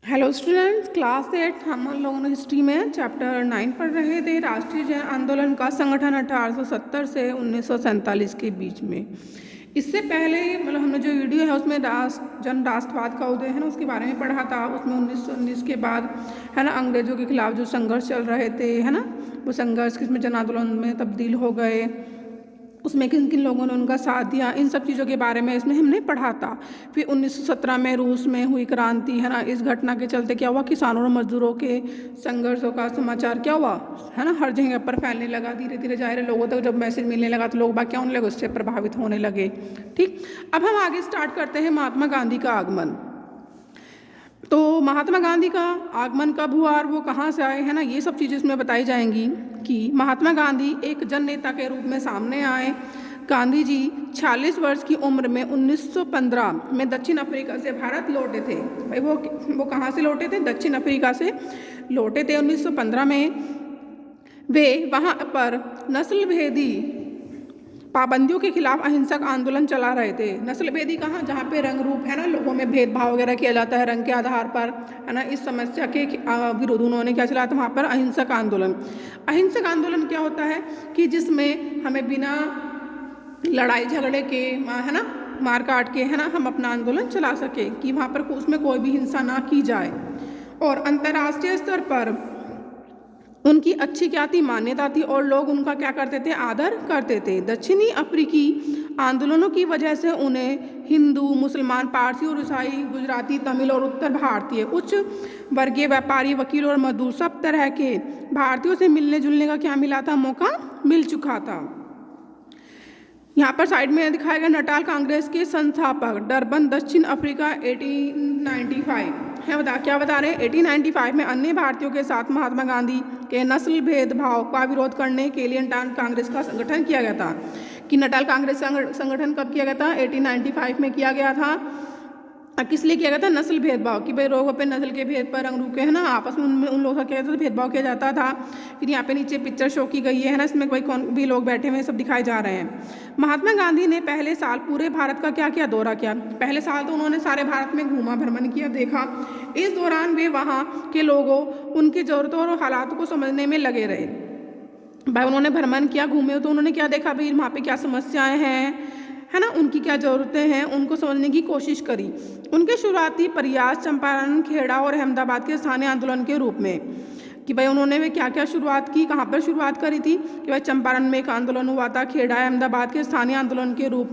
Hello students, class 8 हम लोगों ने हिस्ट्री में चैप्टर 9 पढ़ रहे थे। राष्ट्रीय जन आंदोलन का संगठन 1870 से 1947 के बीच में। इससे पहले मतलब हमने जो वीडियो है उसमें जन राष्ट्रवाद का उदय है ना, उसके बारे में पढ़ा था। उसमें 1919 के बाद है ना अंग्रेजों के खिलाफ जो संघर्ष चल रहे थे है ना, वो संघर्ष किसमें जन आंदोलन में तब्दील हो गए, उसमें किन किन लोगों ने उनका साथ दिया, इन सब चीज़ों के बारे में इसमें हमने पढ़ा था। फिर 1917 में रूस में हुई क्रांति है ना, इस घटना के चलते क्या हुआ, किसानों और मजदूरों के संघर्षों का समाचार क्या हुआ है ना, हर जगह पर फैलने लगा। धीरे धीरे जाहिर है लोगों तक जब मैसेज मिलने लगा तो लोग बाकी क्या होने लगे, उससे प्रभावित होने लगे। ठीक, अब हम आगे स्टार्ट करते हैं महात्मा गांधी का आगमन। तो महात्मा गांधी का आगमन कब हुआ और वो कहाँ से आए है ना, ये सब चीज़ें इसमें बताई जाएंगी कि महात्मा गांधी एक जन नेता के रूप में सामने आए। गांधी जी 46 वर्ष की उम्र में 1915 में दक्षिण अफ्रीका से भारत लौटे थे। भाई वो कहाँ से लौटे थे, दक्षिण अफ्रीका से लौटे थे 1915 में। वे वहाँ पर नस्ल भेदी पाबंदियों के खिलाफ अहिंसक आंदोलन चला रहे थे। नस्ल भेदी कहाँ, जहाँ पे रंग रूप है ना, लोगों में भेदभाव वगैरह किया जाता है रंग के आधार पर है ना, इस समस्या के विरुद्ध उन्होंने क्या चलाया था वहाँ पर, अहिंसक आंदोलन। अहिंसक आंदोलन क्या होता है कि जिसमें हमें बिना लड़ाई झगड़े के है ना, मार काट के है ना, हम अपना आंदोलन चला सके, कि वहाँ पर उसमें कोई भी हिंसा ना की जाए। और अंतर्राष्ट्रीय स्तर पर उनकी अच्छी क्या थी, मान्यता थी, और लोग उनका क्या करते थे, आदर करते थे। दक्षिणी अफ्रीकी आंदोलनों की वजह से उन्हें हिंदू, मुसलमान, पारसी और ईसाई, गुजराती, तमिल और उत्तर भारतीय, उच्च वर्गीय, व्यापारी, वकील और मजदूर, सब तरह के भारतीयों से मिलने जुलने का क्या मिला था, मौका मिल चुका था। यहाँ पर साइड में दिखाया गया नटाल कांग्रेस के संस्थापक, डरबन, दक्षिण अफ्रीका, 1895 है। क्या बता रहे हैं, 1895 में अन्य भारतीयों के साथ महात्मा गांधी के नस्ल भेदभाव का विरोध करने के लिए नटाल कांग्रेस का संगठन किया गया था। कि नटाल कांग्रेस संगठन कब किया गया था, 1895 में किया गया था। किस लिए किया गया था, नस्ल भेदभाव, कि भाई लोगों पे नस्ल के भेद पर, रंग रूप के है ना, आपस में उन लोगों का क्या था, भेदभाव किया जाता था। फिर यहाँ पे नीचे पिक्चर शो की गई है ना, इसमें कोई कौन भी लोग बैठे हुए सब दिखाए जा रहे हैं। महात्मा गांधी ने पहले साल पूरे भारत का क्या किया, दौरा किया। पहले साल तो उन्होंने सारे भारत में घूमा, भ्रमण किया, देखा। इस दौरान वे वहाँ के लोगों, उनकी ज़रूरतों और हालातों को समझने में लगे रहे। भाई उन्होंने भ्रमण किया, घूमे, तो उन्होंने क्या देखा, भाई वहाँ पे क्या समस्याएं हैं है ना, उनकी क्या ज़रूरतें हैं, उनको समझने की कोशिश करी। उनके शुरुआती प्रयास चंपारण, खेड़ा और अहमदाबाद के स्थानीय आंदोलन के रूप में, कि भाई उन्होंने वे क्या क्या शुरुआत की, कहाँ पर शुरुआत करी थी, कि भाई चंपारण में एक आंदोलन हुआ था, खेड़ा, अहमदाबाद के स्थानीय आंदोलन के रूप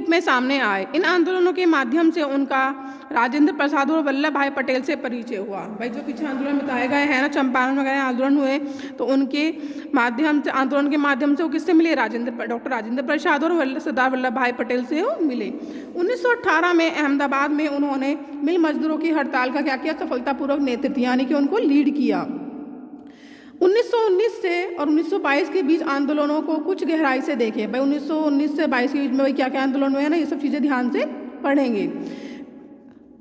में सामने आए। इन आंदोलनों के माध्यम से उनका राजेंद्र प्रसाद और वल्लभ भाई पटेल से परिचय हुआ। भाई जो पीछे आंदोलन बताए गए हैं ना, चंपारण वगैरह आंदोलन हुए, तो उनके माध्यम से, आंदोलन के माध्यम से वो किससे मिले, डॉक्टर राजेंद्र प्रसाद और सरदार वल्लभ भाई पटेल से वो मिले। 1918 में अहमदाबाद में उन्होंने मिल मजदूरों की हड़ताल का क्या किया, सफलतापूर्वक नेतृत्व, यानी कि उनको लीड किया। 1919 से और 1922 के बीच आंदोलनों को कुछ गहराई से देखें। भाई 1919 से 22 के बीच में भाई क्या क्या आंदोलन हुए हैं ना, ये सब चीज़ें ध्यान से पढ़ेंगे।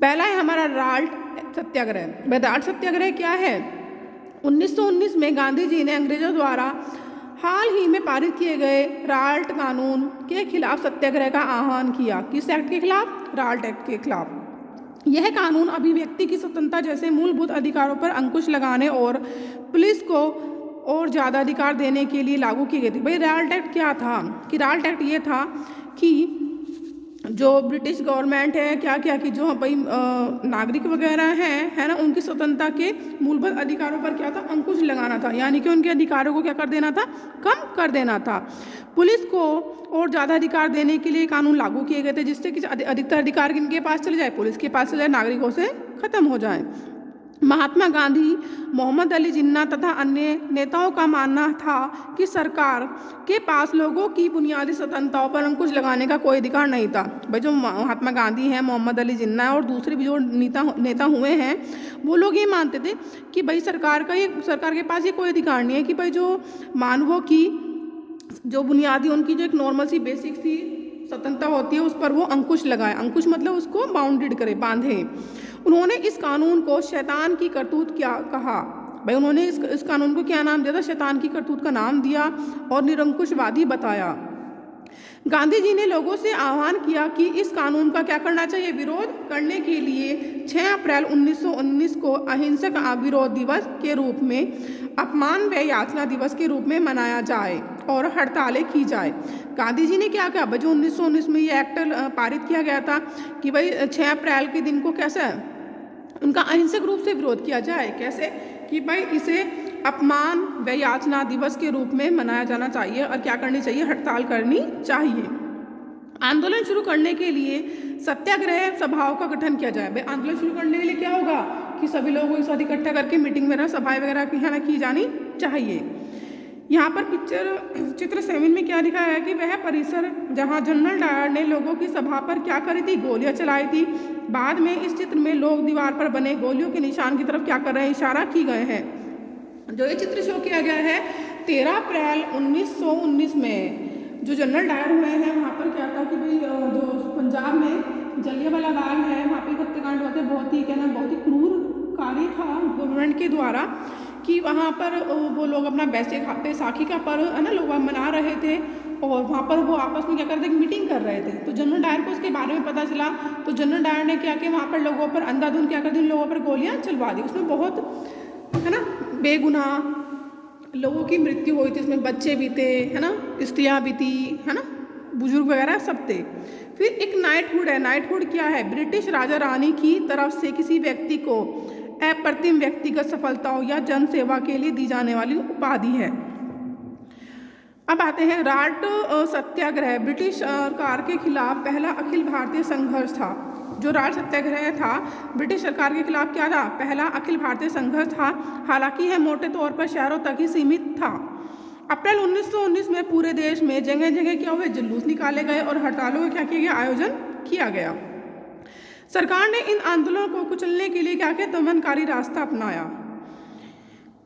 पहला है हमारा राल्ट सत्याग्रह। भाई राल्ट सत्याग्रह क्या है, 1919 में गांधी जी ने अंग्रेजों द्वारा हाल ही में पारित किए गए राल्ट कानून के खिलाफ सत्याग्रह का आह्वान किया। किस एक्ट के खिलाफ, राल्ट एक्ट के खिलाफ। यह कानून अभिव्यक्ति की स्वतंत्रता जैसे मूलभूत अधिकारों पर अंकुश लगाने और पुलिस को और ज़्यादा अधिकार देने के लिए लागू की गई थी। भाई राल्ट एक्ट क्या था, कि राल्ट एक्ट ये था कि जो ब्रिटिश गवर्नमेंट है क्या क्या, कि जो भाई नागरिक वगैरह हैं है ना, उनकी स्वतंत्रता के मूलभूत अधिकारों पर क्या था, अंकुश लगाना था, यानी कि उनके अधिकारों को क्या कर देना था, कम कर देना था। पुलिस को और ज़्यादा अधिकार देने के लिए कानून लागू किए गए थे, जिससे कि अधिकतर अधिकार किनके पास चले जाए, पुलिस के पास चले जाए, नागरिकों से खत्म हो जाए। महात्मा गांधी, मोहम्मद अली जिन्ना तथा अन्य नेताओं का मानना था कि सरकार के पास लोगों की बुनियादी स्वतंत्रताओं पर अंकुश लगाने का कोई अधिकार नहीं था। भाई जो महात्मा गांधी हैं, मोहम्मद अली जिन्ना और दूसरे भी जो नेता हुए हैं, वो लोग ये मानते थे कि भाई सरकार के पास ये कोई अधिकार नहीं है कि भाई जो मानवों की जो बुनियादी, उनकी जो एक नॉर्मल सी बेसिक सी स्वतंत्रता होती है, उस पर वो अंकुश लगाए। अंकुश मतलब उसको बाउंडेड करे, बांधे। उन्होंने इस कानून को शैतान की करतूत क्या कहा। भाई उन्होंने इस कानून को क्या नाम दिया था, शैतान की करतूत का नाम दिया और निरंकुशवादी बताया। गांधी जी ने लोगों से आह्वान किया कि इस कानून का क्या करना चाहिए, विरोध करने के लिए 6 अप्रैल 1919 को अहिंसक विरोध दिवस के रूप में, अपमान व यातना दिवस के रूप में मनाया जाए और हड़तालें की जाए। गांधी जी ने क्या कहा, जो 1919 में ये एक्ट पारित किया गया था कि भाई 6 अप्रैल के दिन को कैसे उनका अहिंसक रूप से विरोध किया जाए, कैसे कि भाई इसे अपमान व यातना दिवस के रूप में मनाया जाना चाहिए और क्या करनी चाहिए, हड़ताल करनी चाहिए। आंदोलन शुरू करने के लिए सत्याग्रह सभाओं का गठन किया जाए। भाई आंदोलन शुरू करने के लिए क्या होगा कि सभी लोगों को एक साथ इकट्ठा करके मीटिंग वगैरह, सभाएं वगैरह की जानी चाहिए। यहाँ पर चित्र 7 में क्या दिखाया है कि वह परिसर जहाँ जनरल डायर ने लोगों की सभा पर क्या करी थी, गोलियां चलाई थी। बाद में इस चित्र में लोग दीवार पर बने गोलियों के निशान की तरफ क्या कर रहे हैं, इशारा की गए हैं। जो ये चित्र शो किया गया है 13 अप्रैल 1919 में जो जनरल डायर हुए हैं, वहाँ पर क्या था कि भाई जो पंजाब में जलियांवाला बाग है, वहाँ पे हत्याकांड हुआ था। बहुत ही बहुत ही क्रूर कार्य था गवर्नमेंट के द्वारा कि वहाँ पर वो लोग अपना बैसाखी का पर्व है ना, लोग मना रहे थे और वहाँ पर वो आपस में क्या कर रहे थे, मीटिंग कर रहे थे। तो जनरल डायर को उसके बारे में पता चला, तो जनरल डायर ने क्या किया, वहाँ पर लोगों पर अंधाधुंध क्या कर दी, उन लोगों पर गोलियाँ चलवा दी। उसमें बहुत है ना बेगुनाह लोगों की मृत्यु हुई थी, इसमें बच्चे भी थे, है ना, स्त्रियाँ भी थी, है ना, बुजुर्ग वगैरह सब थे। फिर एक नाइटहुड है। नाइटहुड क्या है, ब्रिटिश राजा रानी की तरफ से किसी व्यक्ति को अप्रतिम व्यक्तिगत सफलताओं या जन सेवा के लिए दी जाने वाली उपाधि है। अब आते हैं राल्ट सत्याग्रह। ब्रिटिश सरकार के खिलाफ पहला अखिल भारतीय संघर्ष था। जो राल्ट सत्याग्रह था ब्रिटिश सरकार के खिलाफ क्या था, पहला अखिल भारतीय संघर्ष था। हालांकि यह मोटे तौर पर शहरों तक ही सीमित था। अप्रैल 1919 में पूरे देश में जगह जगह क्या हुए, जुलूस निकाले गए और हड़तालों का क्या किया गया, आयोजन किया गया। सरकार ने इन आंदोलनों को कुचलने के लिए क्या किया, दमनकारी रास्ता अपनाया।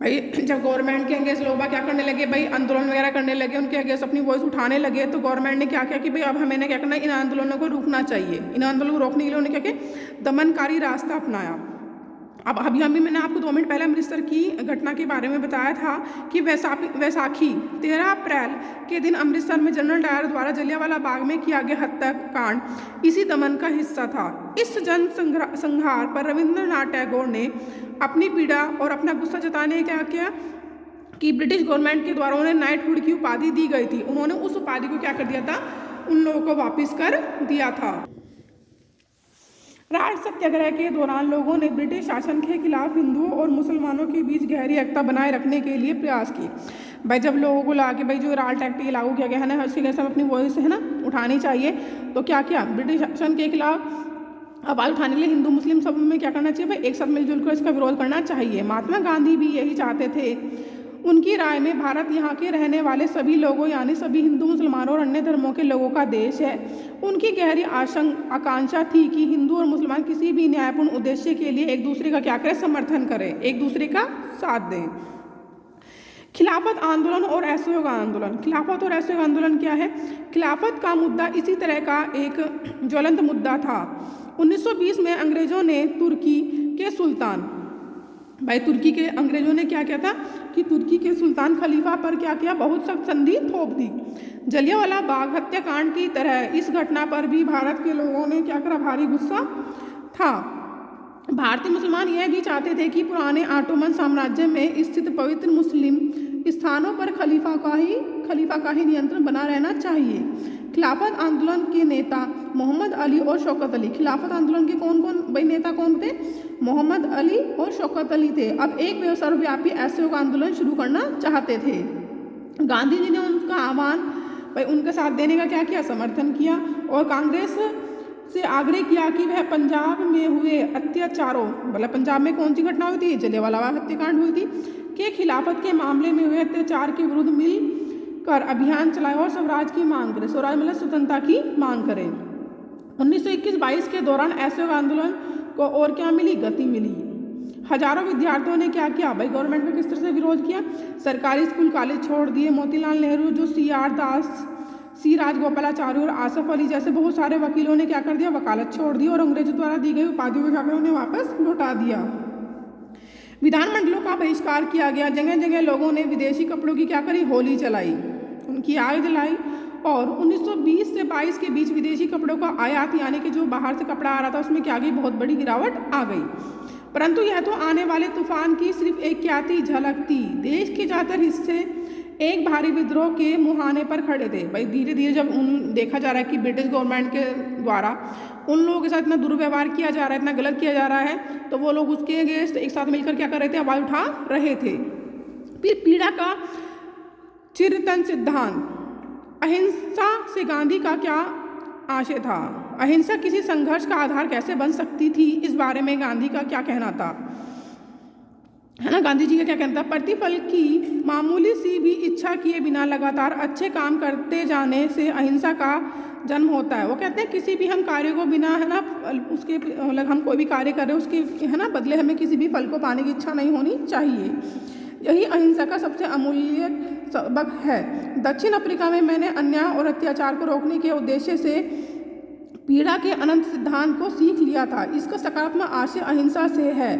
भाई जब गवर्नमेंट के अगेंस्ट लोग क्या करने लगे, भाई आंदोलन वगैरह करने लगे, उनके अगेंस्ट अपनी वॉइस उठाने लगे, तो गवर्नमेंट ने क्या किया कि भाई अब हमें क्या करना है, इन आंदोलनों को रोकना चाहिए। इन आंदोलनों को रोकने के लिए उन्होंने क्या किया, दमनकारी रास्ता अपनाया। अब अभी मैंने आपको 2 मिनट पहले अमृतसर की घटना के बारे में बताया था कि वैसाखी 13 अप्रैल के दिन अमृतसर में जनरल डायर द्वारा जलियांवाला बाग में किया गया हत्याकांड इसी दमन का हिस्सा था। इस जन संहार पर रविंद्रनाथ टैगोर ने अपनी पीड़ा और अपना गुस्सा जताने क्या किया कि ब्रिटिश गवर्नमेंट के द्वारा उन्हें नाइटहुड की उपाधि दी गई थी, उन्होंने उस उपाधि को क्या कर दिया था, उन लोगों को वापस कर दिया था। राल्ट सत्याग्रह के दौरान लोगों ने ब्रिटिश शासन के खिलाफ हिंदुओं और मुसलमानों के बीच गहरी एकता बनाए रखने के लिए प्रयास की। भाई जब लोगों को ला के भाई जो राल्ट एक्ट लागू किया गया है ना, उसकी कैसे अपनी वॉइस है ना उठानी चाहिए, तो क्या किया, ब्रिटिश शासन के खिलाफ आवाज़ उठाने के लिए हिंदू मुस्लिम सब में क्या करना चाहिए, भाई एक साथ मिलजुल कर इसका विरोध करना चाहिए। महात्मा गांधी भी यही चाहते थे। उनकी राय में भारत यहाँ के रहने वाले सभी लोगों यानी सभी हिंदू मुसलमानों और अन्य धर्मों के लोगों का देश है। उनकी गहरी आकांक्षा थी कि हिंदू और मुसलमान किसी भी न्यायपूर्ण उद्देश्य के लिए एक दूसरे का क्या करें, समर्थन करें, एक दूसरे का साथ दें। खिलाफत आंदोलन और असहयोग आंदोलन। खिलाफत और असहयोग आंदोलन क्या है, खिलाफत का मुद्दा इसी तरह का एक ज्वलंत मुद्दा था। 1920 में अंग्रेजों ने तुर्की के सुल्तान, भाई तुर्की के अंग्रेजों ने क्या किया था कि तुर्की के सुल्तान खलीफा पर क्या किया, बहुत सख्त संधि थोप दी। जलियांवाला बाग हत्याकांड की तरह इस घटना पर भी भारत के लोगों ने क्या करा, भारी गुस्सा था। भारतीय मुसलमान यह भी चाहते थे कि पुराने ऑटोमन साम्राज्य में स्थित पवित्र मुस्लिम स्थानों पर खलीफा का ही नियंत्रण बना रहना चाहिए। खिलाफत आंदोलन के नेता मोहम्मद अली और शौकत अली। खिलाफत आंदोलन के कौन भाई नेता कौन थे, मोहम्मद अली और शौकत अली थे। अब एक सर्वव्यापी असहयोग आंदोलन शुरू करना चाहते थे। गांधी जी ने उनका आह्वान भाई उनका साथ देने का क्या किया, समर्थन किया और कांग्रेस से आग्रह किया कि वह पंजाब में हुए अत्याचारों, मतलब पंजाब में कौन सी घटना हुई थी, जलियांवाला बाग हत्याकांड हुई थी, के खिलाफत के मामले में हुए अत्याचार के विरुद्ध मिलकर अभियान चलाए और स्वराज की मांग करें, स्वराज मतलब स्वतंत्रता की मांग करें। 1921-22 के दौरान असहयोग आंदोलन को और क्या मिली, गति मिली। हजारों विद्यार्थियों ने क्या किया, भाई गवर्नमेंट में किस तरह से विरोध किया, सरकारी स्कूल कॉलेज छोड़ दिए। मोतीलाल नेहरू, जो CR दास, C राजगोपालाचारी और आसफ अली जैसे बहुत सारे वकीलों ने क्या कर दिया, वकालत छोड़ दी और अंग्रेजों द्वारा दी गई उपाधियों को क्या उन्हें वापस लौटा दिया। विधानमंडलों का बहिष्कार किया गया। जगह जगह लोगों ने विदेशी कपड़ों की क्या करी, होली चलाई, उनकी आग जलाई और 1920 से 22 के बीच विदेशी कपड़ों का आयात यानी कि जो बाहर से कपड़ा आ रहा था उसमें क्या गई, बहुत बड़ी गिरावट आ गई। परंतु यह तो आने वाले तूफान की सिर्फ एक क्या थी, झलक थी। देश के ज़्यादातर हिस्से एक भारी विद्रोह के मुहाने पर खड़े थे। भाई धीरे धीरे जब देखा जा रहा है कि ब्रिटिश गवर्नमेंट के द्वारा उन लोगों के साथ इतना दुर्व्यवहार किया जा रहा है, इतना गलत किया जा रहा है, तो वो लोग उसके अगेंस्ट एक साथ मिलकर क्या कर रहे थे, आवाज़ उठा रहे थे। फिर पीड़ा का चिरंतन सिद्धांत, अहिंसा से गांधी का क्या आशय था, अहिंसा किसी संघर्ष का आधार कैसे बन सकती थी, इस बारे में गांधी का क्या कहना था, है ना। गांधी जी का क्या कहना था, प्रतिफल की मामूली सी भी इच्छा किए बिना लगातार अच्छे काम करते जाने से अहिंसा का जन्म होता है। वो कहते हैं किसी भी हम कार्य को बिना, है ना, उसके मतलब हम कोई भी कार्य कर रहे हैं उसके, है ना, बदले हमें किसी भी फल को पाने की इच्छा नहीं होनी चाहिए। यही अहिंसा का सबसे अमूल्य सबक है। दक्षिण अफ्रीका में मैंने अन्याय और अत्याचार को रोकने के उद्देश्य से पीड़ा के अनंत सिद्धांत को सीख लिया था। इसका सकारात्मक आशय अहिंसा से है।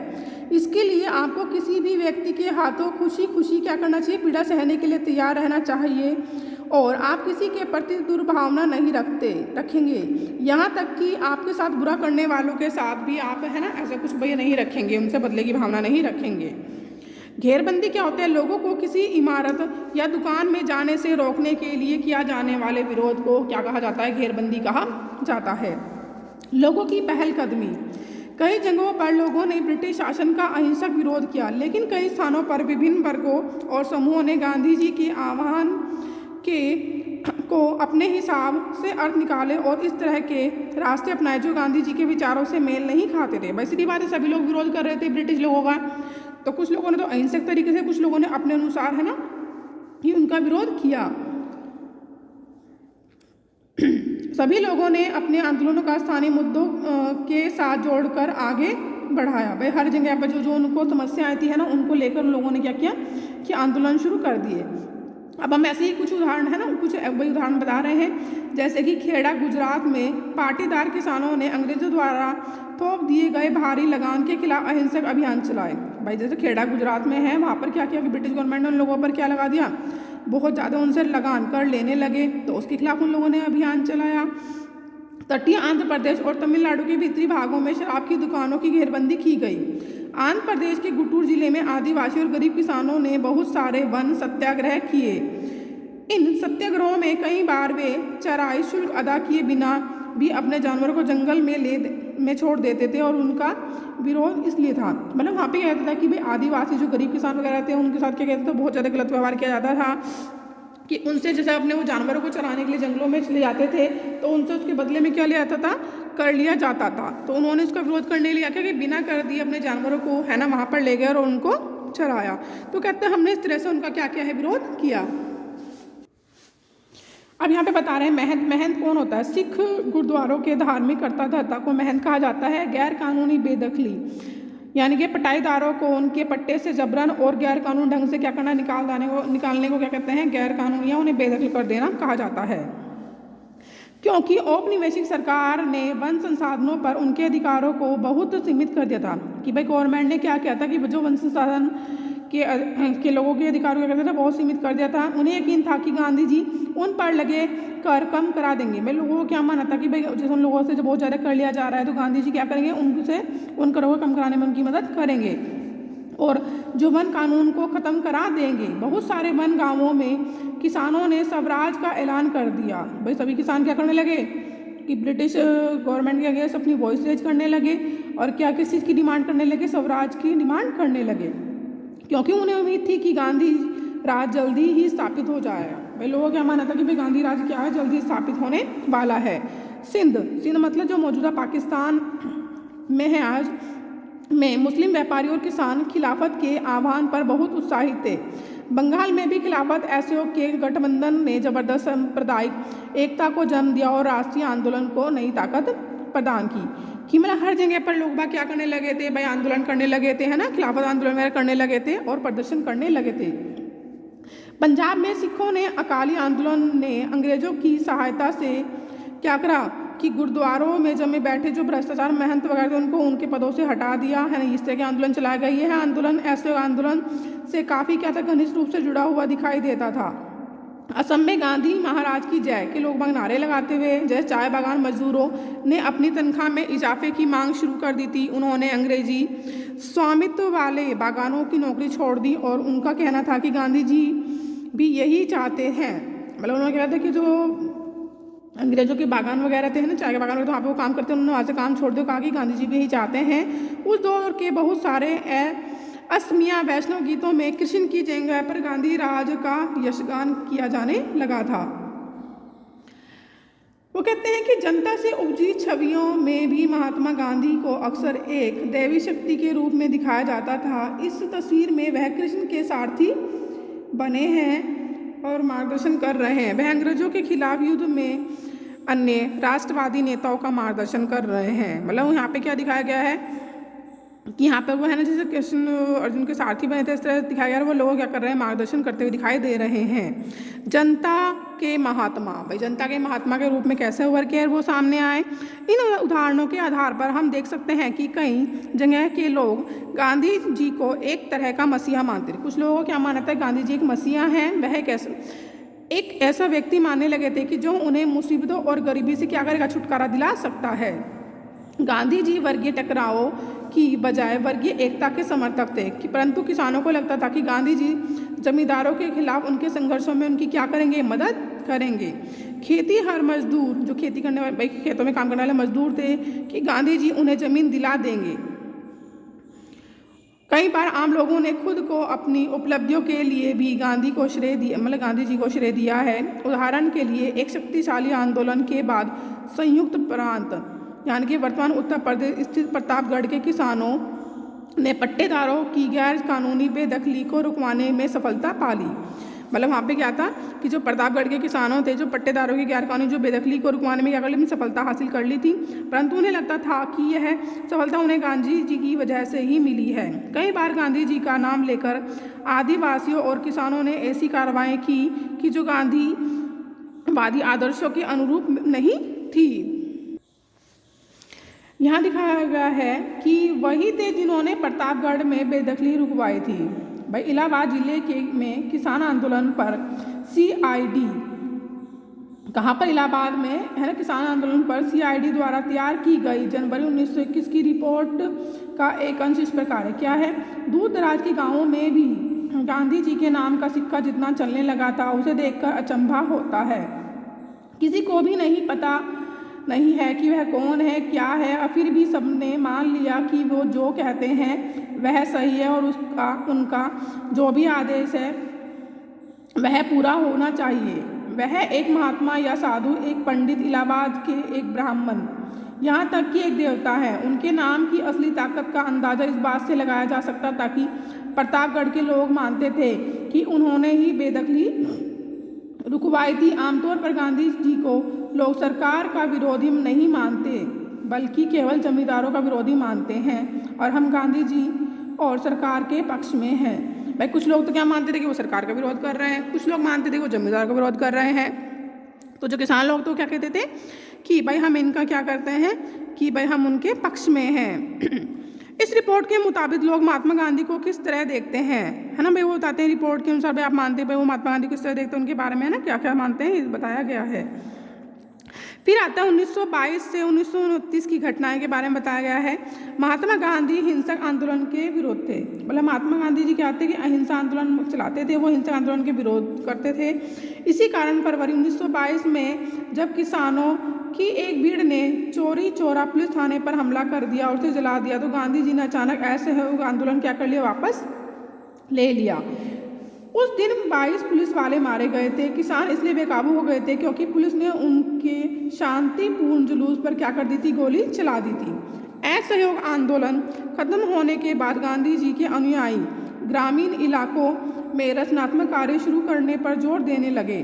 इसके लिए आपको किसी भी व्यक्ति के हाथों खुशी खुशी क्या करना चाहिए, पीड़ा सहने के लिए तैयार रहना चाहिए और आप किसी के प्रति दुर्भावना नहीं रखेंगे। यहाँ तक कि आपके साथ बुरा करने वालों के साथ भी आप, है ना, ऐसा कुछ भैया नहीं रखेंगे, उनसे बदले की भावना नहीं रखेंगे। घेरबंदी क्या होता है, लोगों को किसी इमारत या दुकान में जाने से रोकने के लिए किया जाने वाले विरोध को क्या कहा जाता है, घेरबंदी कहा जाता है। लोगों की पहलकदमी, कई जगहों पर लोगों ने ब्रिटिश शासन का अहिंसक विरोध किया, लेकिन कई स्थानों पर विभिन्न वर्गों और समूहों ने गांधी जी के आह्वान को अपने हिसाब से अर्थ निकाले और इस तरह के रास्ते अपनाए जो गांधी जी के विचारों से मेल नहीं खाते थे। भाई सीधी बात है, सभी लोग विरोध कर रहे थे ब्रिटिश लोगों का, तो कुछ लोगों ने तो अहिंसक तरीके से, कुछ लोगों ने अपने अनुसार, है ना, ही उनका विरोध किया। सभी लोगों ने अपने आंदोलनों का स्थानीय मुद्दों के साथ जोड़कर आगे बढ़ाया। भाई हर जगह पर जो उनको समस्याएं थी, है ना, उनको लेकर लोगों ने क्या किया कि आंदोलन शुरू कर दिए। अब हम ऐसे ही कुछ उदाहरण, है ना, कुछ वही उदाहरण बता रहे हैं। जैसे कि खेड़ा गुजरात में पाटीदार किसानों ने अंग्रेजों द्वारा थोप दिए गए भारी लगान के खिलाफ अहिंसक अभियान चलाए। भाई जैसे खेड़ा गुजरात में है, वहाँ पर क्या किया कि ब्रिटिश गवर्नमेंट ने उन लोगों पर क्या लगा दिया, बहुत ज़्यादा उनसे लगान कर लेने लगे, तो उसके खिलाफ उन लोगों ने अभियान चलाया। तटीय आंध्र प्रदेश और तमिलनाडु के भीतरी भागों में शराब की दुकानों की घेरबंदी की गई। आंध्र प्रदेश के गुंटूर जिले में आदिवासी और गरीब किसानों ने बहुत सारे वन सत्याग्रह किए। इन सत्याग्रहों में कई बार वे चराई शुल्क अदा किए बिना भी अपने जानवरों को जंगल में छोड़ देते थे और उनका विरोध इसलिए था, मतलब वहाँ पे क्या कहता था कि भाई आदिवासी जो गरीब किसान वगैरह थे उनके साथ क्या कहते थे, बहुत ज़्यादा गलत व्यवहार किया जाता था कि उनसे जैसे अपने वो जानवरों को चराने के लिए जंगलों में चले जाते थे तो उनसे उसके बदले में क्या लिया जाता था, कर लिया जाता था। तो उन्होंने उसका विरोध करने के लिए क्या कि बिना कर दिए अपने जानवरों को, है ना, वहाँ पर ले गए और उनको चराया। तो कहते हैं हमने इस तरह से उनका क्या किया है, विरोध किया। अब यहाँ पे बता रहे हैं महंत। महंत कौन होता है, सिख गुरुद्वारों के धार्मिक कर्ता धर्ता को महंत कहा जाता है। गैर कानूनी बेदखली यानी कि पट्टाईदारों को उनके पट्टे से जबरन और गैर कानूनी ढंग से क्या करना, निकालने को क्या कहते हैं, गैर कानूनी, या उन्हें बेदखल कर देना कहा जाता है। क्योंकि औपनिवेशिक सरकार ने वन संसाधनों पर उनके अधिकारों को बहुत सीमित कर दिया था कि भाई गवर्नमेंट ने क्या किया था कि जो वन संसाधन के लोगों के अधिकारों को कहते थे बहुत सीमित कर दिया था। उन्हें यकीन था कि गांधी जी उन पर लगे कर कम करा देंगे। भाई लोगों को क्या माना था कि भाई जैसे उन लोगों से जो बहुत ज़्यादा कर लिया जा रहा है तो गांधी जी क्या करेंगे, उनसे उन करों को कम कराने में उनकी मदद करेंगे और जो वन कानून को ख़त्म करा देंगे। बहुत सारे वन गांवों में किसानों ने स्वराज का ऐलान कर दिया। भाई सभी किसान क्या करने लगे कि ब्रिटिश गवर्नमेंट के अगेंस्ट अपनी वॉइस रेज करने लगे और क्या किस चीज़ की डिमांड करने लगे, स्वराज की डिमांड करने लगे, क्योंकि उन्हें उम्मीद थी कि गांधी राज जल्दी ही स्थापित हो जाएगा। भाई लोगों का मानना था कि भाई गांधी राज क्या है, जल्दी स्थापित होने वाला है। सिंध मतलब जो मौजूदा पाकिस्तान में है आज में, मुस्लिम व्यापारी और किसान खिलाफत के आह्वान पर बहुत उत्साहित थे। बंगाल में भी खिलाफत असहयोग के गठबंधन ने जबरदस्त सांप्रदायिक एकता को जन्म दिया और राष्ट्रीय आंदोलन को नई ताकत प्रदान की। कि मतलब हर जगह पर लोग क्या करने लगे थे, भाई आंदोलन करने लगे थे, है ना, खिलाफत आंदोलन वगैरह करने लगे थे और प्रदर्शन करने लगे थे। पंजाब में सिखों ने अकाली आंदोलन ने अंग्रेजों की सहायता से क्या करा कि गुरुद्वारों में जमे बैठे जो भ्रष्टाचार महंत वगैरह थे उनको उनके पदों से हटा दिया, है ना, इस तरह के आंदोलन चलाया गया। यह आंदोलन ऐसे आंदोलन से काफ़ी क्या था, घनिष्ठ रूप से जुड़ा हुआ दिखाई देता था। असम में गांधी महाराज की जय के लोग बाग नारे लगाते हुए, जैसे चाय बागान मजदूरों ने अपनी तनख्वाह में इजाफे की मांग शुरू कर दी थी। उन्होंने अंग्रेजी स्वामित्व वाले बागानों की नौकरी छोड़ दी और उनका कहना था कि गांधी जी भी यही चाहते हैं। मतलब उन्होंने कहा था कि जो अंग्रेजों के बागान वगैरह थे ना, चाय के बागान वगैरह, तो वहाँ पे वो काम करते हैं, उन्होंने वहाँ से काम छोड़ दिया। कहा कि गांधी जी भी यही चाहते हैं। उस दौर के बहुत सारे असमिया वैष्णव गीतों में कृष्ण की जगह पर गांधी राज का यशगान किया जाने लगा था। वो कहते हैं कि जनता से उपजी छवियों में भी महात्मा गांधी को अक्सर एक दैवी शक्ति के रूप में दिखाया जाता था। इस तस्वीर में वह कृष्ण के सारथी बने हैं और मार्गदर्शन कर रहे हैं। वह अंग्रेजों के खिलाफ युद्ध में अन्य राष्ट्रवादी नेताओं का मार्गदर्शन कर रहे हैं। मतलब यहाँ पे क्या दिखाया गया है कि यहाँ पर वो है ना, जैसे कृष्ण अर्जुन के सारथी बने थे, इस तरह दिखाया गया है। वो लोग क्या कर रहे हैं, मार्गदर्शन करते हुए दिखाई दे रहे हैं। जनता के महात्मा, भाई जनता के महात्मा के रूप में कैसे उभर के वो सामने आए। इन उदाहरणों के आधार पर हम देख सकते हैं कि कई जगह के लोग गांधी जी को एक तरह का मसीहा मानते थे। कुछ लोगों को क्या मानता है, गांधी जी एक मसीहा हैं, वह एक ऐसा व्यक्ति मानने लगे थे कि जो उन्हें मुसीबतों और गरीबी से क्या करेगा, छुटकारा दिला सकता है। गांधी जी वर्गीय टकरावों की बजाय वर्गीय एकता के समर्थक थे, कि परंतु किसानों को लगता था कि गांधी जी जमींदारों के खिलाफ उनके संघर्षों में उनकी क्या करेंगे, मदद करेंगे। खेती हर मजदूर, जो खेती करने वाले, खेतों में काम करने वाले मजदूर थे, कि गांधी जी उन्हें जमीन दिला देंगे। कई बार आम लोगों ने खुद को अपनी उपलब्धियों के लिए भी गांधी को श्रेय दिया, मतलब गांधी जी को श्रेय दिया है। उदाहरण के लिए एक शक्तिशाली आंदोलन के बाद संयुक्त प्रांत यानी कि वर्तमान उत्तर प्रदेश स्थित प्रतापगढ़ के किसानों ने पट्टेदारों की गैर कानूनी बेदखली को रुकवाने में सफलता पा ली। मतलब वहाँ पे क्या था कि जो प्रतापगढ़ के किसानों थे, जो पट्टेदारों की गैर कानूनी जो बेदखली को रुकवाने में क्या कर ली, सफलता हासिल कर ली थी। परंतु उन्हें लगता था कि यह सफलता उन्हें गांधी जी की वजह से ही मिली है। कई बार गांधी जी का नाम लेकर आदिवासियों और किसानों ने ऐसी कार्रवाई की कि जो गांधीवादी आदर्शों के अनुरूप नहीं थी। यहाँ दिखाया गया है कि वही थे जिन्होंने प्रतापगढ़ में बेदखली रुकवाई थी। भाई इलाहाबाद जिले में किसान आंदोलन पर CID, कहाँ पर, इलाहाबाद में है ना, किसान आंदोलन पर CID द्वारा तैयार की गई जनवरी 1921 की रिपोर्ट का एक अंश इस प्रकार है। क्या है, दूर दराज के गाँवों में भी गांधी जी के नाम का सिक्का जितना चलने लगा था, उसे देखकर अचंभा होता है। किसी को भी पता नहीं है कि वह कौन है, क्या है, और फिर भी सबने मान लिया कि वो जो कहते हैं वह सही है और उनका जो भी आदेश है वह पूरा होना चाहिए। वह एक महात्मा या साधु, एक पंडित, इलाहाबाद के एक ब्राह्मण, यहाँ तक कि एक देवता है। उनके नाम की असली ताकत का अंदाज़ा इस बात से लगाया जा सकता था कि प्रतापगढ़ के लोग मानते थे कि उन्होंने ही बेदखली रुकवाई थी। आमतौर पर गांधी जी को लोग सरकार का विरोधी नहीं मानते, बल्कि केवल जमींदारों का विरोधी मानते हैं, और हम गांधी जी और सरकार के पक्ष में हैं। भाई कुछ लोग तो क्या मानते थे कि वो सरकार का विरोध कर रहे हैं, कुछ लोग मानते थे कि वो जमींदार का विरोध कर रहे हैं। तो जो किसान लोग तो क्या कहते थे कि भाई हम इनका क्या करते हैं कि भाई हम उनके पक्ष में हैं। इस रिपोर्ट के मुताबिक लोग महात्मा गांधी को किस तरह देखते हैं, है ना भाई, वो बताते हैं रिपोर्ट के अनुसार। भाई आप मानते हैं भाई वो महात्मा गांधी किस तरह देखते हैं, उनके बारे में है ना क्या क्या मानते हैं, बताया गया है। फिर आता है 1922 से 1929 की घटनाएं के बारे में बताया गया है। महात्मा गांधी हिंसक आंदोलन के विरोध थे। मतलब महात्मा गांधी जी क्या थे कि अहिंसा आंदोलन चलाते थे, वो हिंसक आंदोलन के विरोध करते थे। इसी कारण फरवरी 1922 में जब किसानों की एक भीड़ ने चोरी चोरा पुलिस थाने पर हमला कर दिया और उसे जला दिया, तो गांधी जी ने अचानक असहयोग आंदोलन क्या कर लिया, वापस ले लिया। उस दिन 22 पुलिस वाले मारे गए थे। किसान इसलिए बेकाबू हो गए थे क्योंकि पुलिस ने उनके शांतिपूर्ण जुलूस पर क्या कर दी थी, गोली चला दी थी। असहयोग आंदोलन खत्म होने के बाद गांधी जी के अनुयायी ग्रामीण इलाकों में रचनात्मक कार्य शुरू करने पर जोर देने लगे।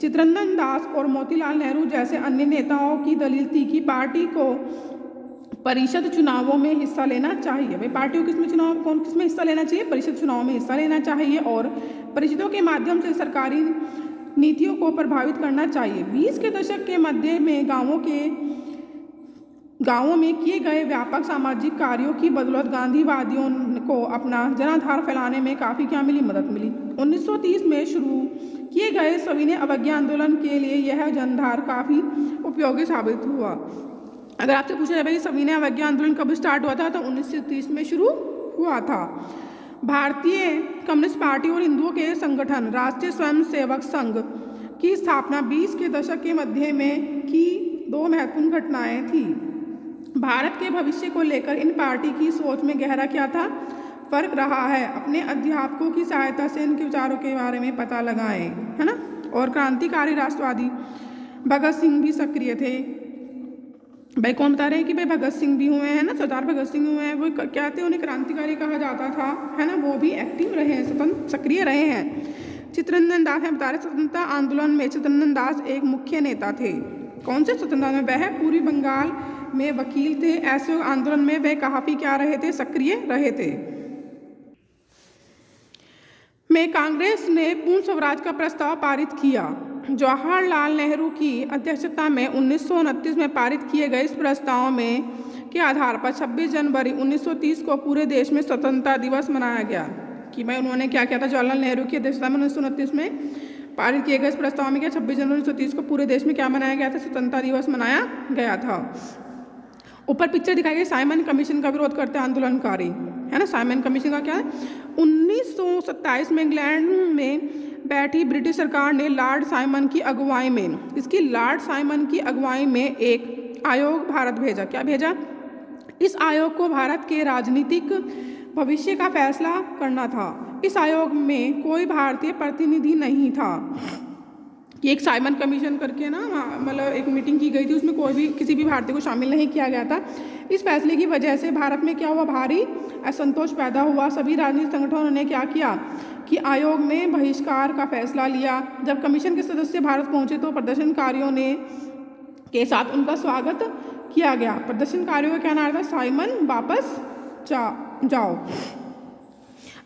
चित्तरंजन दास और मोतीलाल नेहरू जैसे अन्य नेताओं की दलील थी कि पार्टी को परिषद चुनावों में हिस्सा लेना चाहिए। भाई पार्टी को किसमें हिस्सा लेना चाहिए, परिषद चुनावों में हिस्सा लेना चाहिए, और परिषदों के माध्यम से सरकारी नीतियों को प्रभावित करना चाहिए। 20 के दशक के मध्य में गांवों में किए गए व्यापक सामाजिक कार्यों की बदौलत गांधीवादियों को अपना जनाधार फैलाने में काफ़ी क्या मिली, मदद मिली। 1930 में शुरू किए गए सविनय अवज्ञा आंदोलन के लिए यह जनधार काफ़ी उपयोगी साबित हुआ। अगर आपसे पूछा जाए भाई सविनय अवज्ञा आंदोलन कब स्टार्ट हुआ था, तो 1930 में शुरू हुआ था। भारतीय कम्युनिस्ट पार्टी और हिंदुओं के संगठन राष्ट्रीय स्वयंसेवक संघ की स्थापना 20 के दशक के मध्य में की 2 महत्वपूर्ण घटनाएं थी। भारत के भविष्य को लेकर इन पार्टी की सोच में गहरा क्या था, फर्क रहा है। अपने अध्यापकों की सहायता से इनके विचारों के बारे में पता लगाएं, है ना। और क्रांतिकारी राष्ट्रवादी भगत सिंह भी सक्रिय थे। भाई कौन बता रहे हैं कि भाई भगत सिंह भी हुए हैं ना, सरदार भगत सिंह हुए हैं, वो क्या थे, उन्हें क्रांतिकारी कहा जाता था, है ना। वो भी एक्टिव रहे हैं, स्वतंत्र सक्रिय रहे हैं। चित्तरंजन दास हैं, बता रहे स्वतंत्रता आंदोलन में चित्तरंजन दास एक मुख्य नेता थे। कौन से स्वतंत्रता में, वह पूर्वी बंगाल में वकील थे। ऐसे आंदोलन में वह काफ़ी क्या रहे थे, सक्रिय रहे थे। में कांग्रेस ने पूर्ण स्वराज का प्रस्ताव पारित किया। जवाहरलाल नेहरू की अध्यक्षता में 1929 में पारित किए गए इस प्रस्ताव में के आधार पर 26 जनवरी 1930 को पूरे देश में स्वतंत्रता दिवस मनाया गया। कि भाई उन्होंने क्या किया था, जवाहरलाल नेहरू की अध्यक्षता में 1929 में पारित किए गए इस प्रस्ताव में क्या 26 जनवरी 1930 को पूरे देश में क्या मनाया गया था, स्वतंत्रता दिवस मनाया गया था। ऊपर पिक्चर दिखाई गई, साइमन कमीशन का विरोध करते आंदोलनकारी, है ना। साइमन कमीशन का क्या है, 1927 में इंग्लैंड में बैठी ब्रिटिश सरकार ने लॉर्ड साइमन की अगुवाई में एक आयोग भारत भेजा। क्या भेजा, इस आयोग को भारत के राजनीतिक भविष्य का फैसला करना था। इस आयोग में कोई भारतीय प्रतिनिधि नहीं था। कि एक साइमन कमीशन करके ना मतलब एक मीटिंग की गई थी, उसमें कोई भी किसी भी भारतीय को शामिल नहीं किया गया था। इस फैसले की वजह से भारत में क्या हुआ, भारी असंतोष पैदा हुआ। सभी राजनीतिक संगठनों ने क्या किया कि आयोग में बहिष्कार का फैसला लिया। जब कमीशन के सदस्य भारत पहुंचे तो प्रदर्शनकारियों ने के साथ उनका स्वागत किया गया। प्रदर्शनकारियों का क्या नारा था, साइमन वापस जाओ।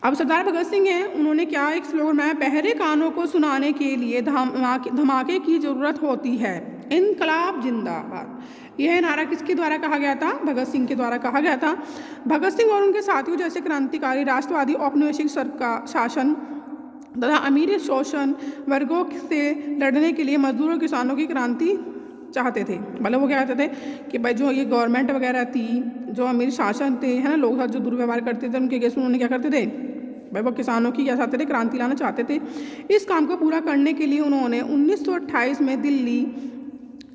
अब सरदार भगत सिंह हैं, उन्होंने क्या एक स्लोगन बनाया, बहरे कानों को सुनाने के लिए धमाके की जरूरत होती है, इनकलाब जिंदाबाद। यह नारा किसके द्वारा कहा गया था, भगत सिंह के द्वारा कहा गया था। भगत सिंह और उनके साथियों जैसे क्रांतिकारी राष्ट्रवादी औपनिवेशिक शासन तथा अमीर शोषण वर्गों से लड़ने के लिए मजदूरों और किसानों की क्रांति चाहते थे। मतलब वो क्या कहते थे कि भाई जो ये गवर्नमेंट वगैरह थी, जो अमीर शासन थे, है ना, लोग साथ जो दुर्व्यवहार करते थे, उनके अगेंस्ट उन्होंने क्या करते थे, भाई वो किसानों की क्या चाहते थे, क्रांति लाना चाहते थे। इस काम को पूरा करने के लिए उन्होंने 1928 में दिल्ली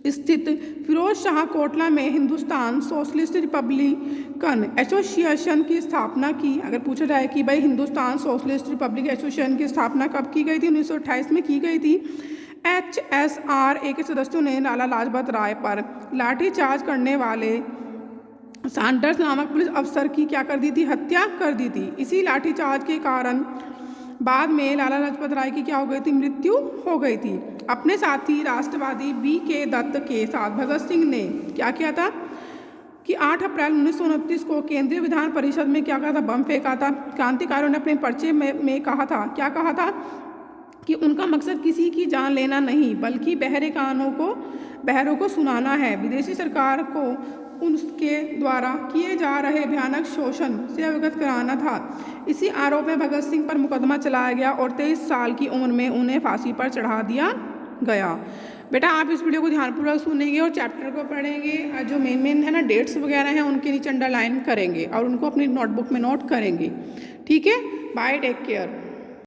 स्थित फिरोज शाह कोटला में हिंदुस्तान सोशलिस्ट रिपब्लिकन एसोसिएशन की स्थापना की। अगर पूछा जाए कि भाई हिंदुस्तान सोशलिस्ट रिपब्लिक एसोसिएशन की स्थापना कब की गई थी, 1928 में की गई थी। HSRA के सदस्यों ने लाला लाजपत राय पर लाठीचार्ज करने वाले सैंडर्स नामक पुलिस अफसर की क्या कर दी थी, हत्या कर दी थी। इसी लाठीचार्ज के कारण बाद में लाला लाजपत राय की क्या हो गई थी, मृत्यु हो गई थी। अपने साथी राष्ट्रवादी BK दत्त के साथ भगत सिंह ने क्या किया था कि 8 अप्रैल 1929 को केंद्रीय विधान परिषद में क्या कहा था, बम फेंका था। क्रांतिकारियों ने अपने पर्चे में कहा था, क्या कहा था कि उनका मकसद किसी की जान लेना नहीं बल्कि बहरों को सुनाना है। विदेशी सरकार को उनके द्वारा किए जा रहे भयानक शोषण से अवगत कराना था। इसी आरोप में भगत सिंह पर मुकदमा चलाया गया और 23 साल की उम्र में उन्हें फांसी पर चढ़ा दिया गया। बेटा आप इस वीडियो को ध्यानपूर्वक सुनेंगे और चैप्टर को पढ़ेंगे, जो मेन है ना डेट्स वगैरह हैं उनके नीचे अंडरलाइन करेंगे और उनको अपनी नोटबुक में नोट करेंगे। ठीक है, बाय, टेक केयर।